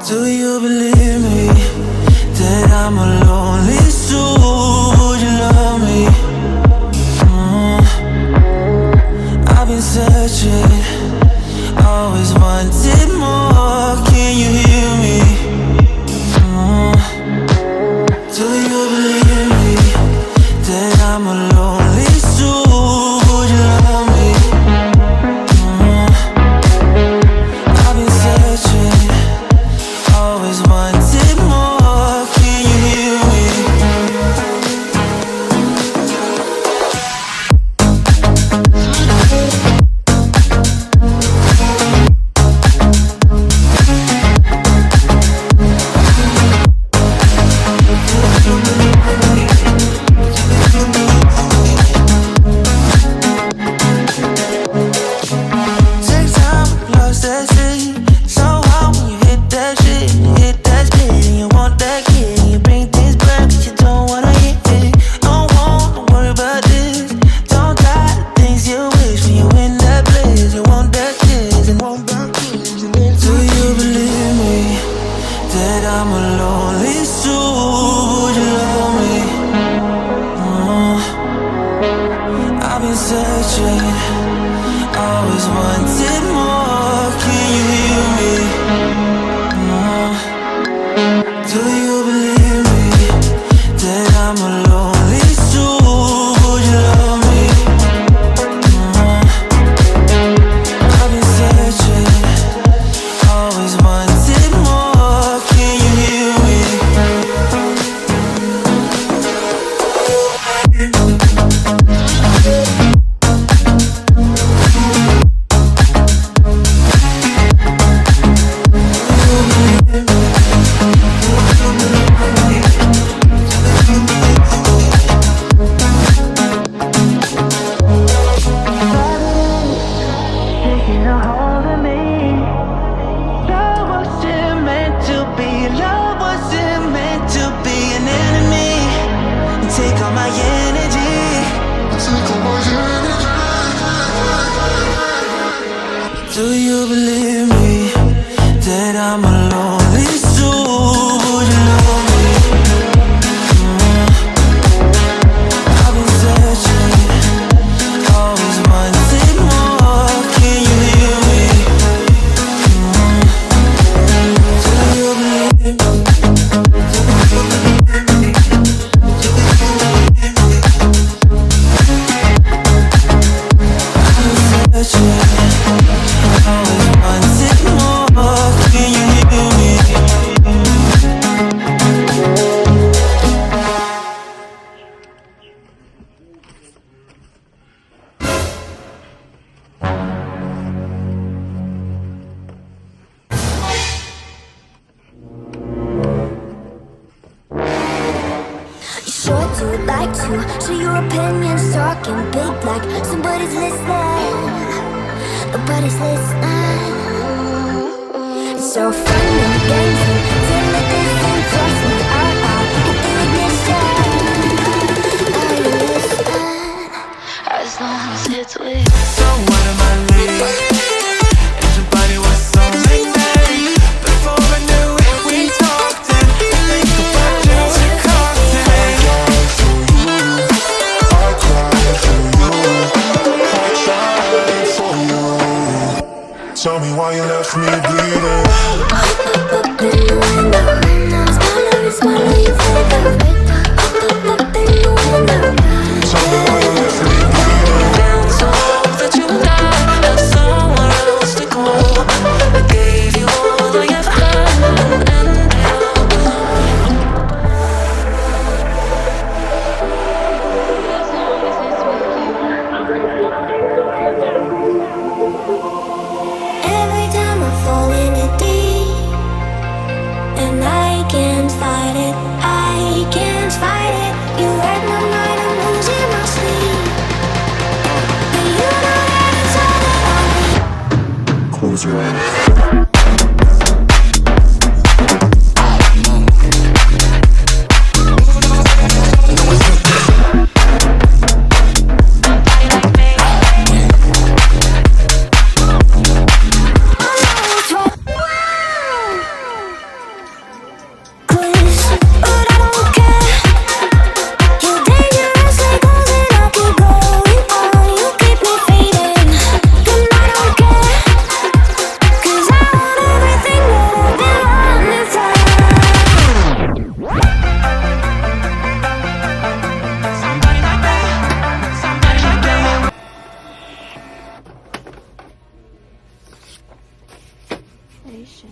Do you believe me that I'm a lonely soul? Would you love me? I've been searching, always wanted more. Can you hear me? Do you believe me that I'm a lonely soul? Would you love me? I've been searching, always wanted more. Can you hear me? Take time, lost that shit. So hard when you hit that shit. Hit that spit and you want that kid. You bring things back 'cause you don't wanna hit it. Don't wanna worry about this. Don't die the things you wish when you in that place. You want that kiss and want that kiss. Do you believe me that I'm a lonely soul? Would you love me? I've been searching, always wanted more. Can you hear me? Do you believe me that I'm a lonely soul? Would you love me? I've been searching, always wanted more. Can you hear me? Taking a hold of me. Love wasn't meant to be. Love wasn't meant to be an enemy. Take all my energy. Do you believe me that I'm a lonely soul? Would you love me? I've been searching, always wanted more. Can you hear me? Do you believe me? I've been searching, always wanted more. Can you hear me? You sure do like to share your opinions, talking big like somebody's listening. Nobody's listening. It's so fun in the games until it isn't. Trust me, hit the ignition. Are you listening? As long as it's with you. So what am I leaving? And your body was so magnetic. Before I knew it, we talked and I think about you as a cocktail. Tell me why you left me bleeding. Tell me why you left me bleeding. So that you died and somewhere else to go. I gave you all I ever had and Every time I fall in it deep, and I can't fight it, I can't fight it. You read my mind, I'm losing my sleep. But you know that it's all that I need. Close your eyes. Asia.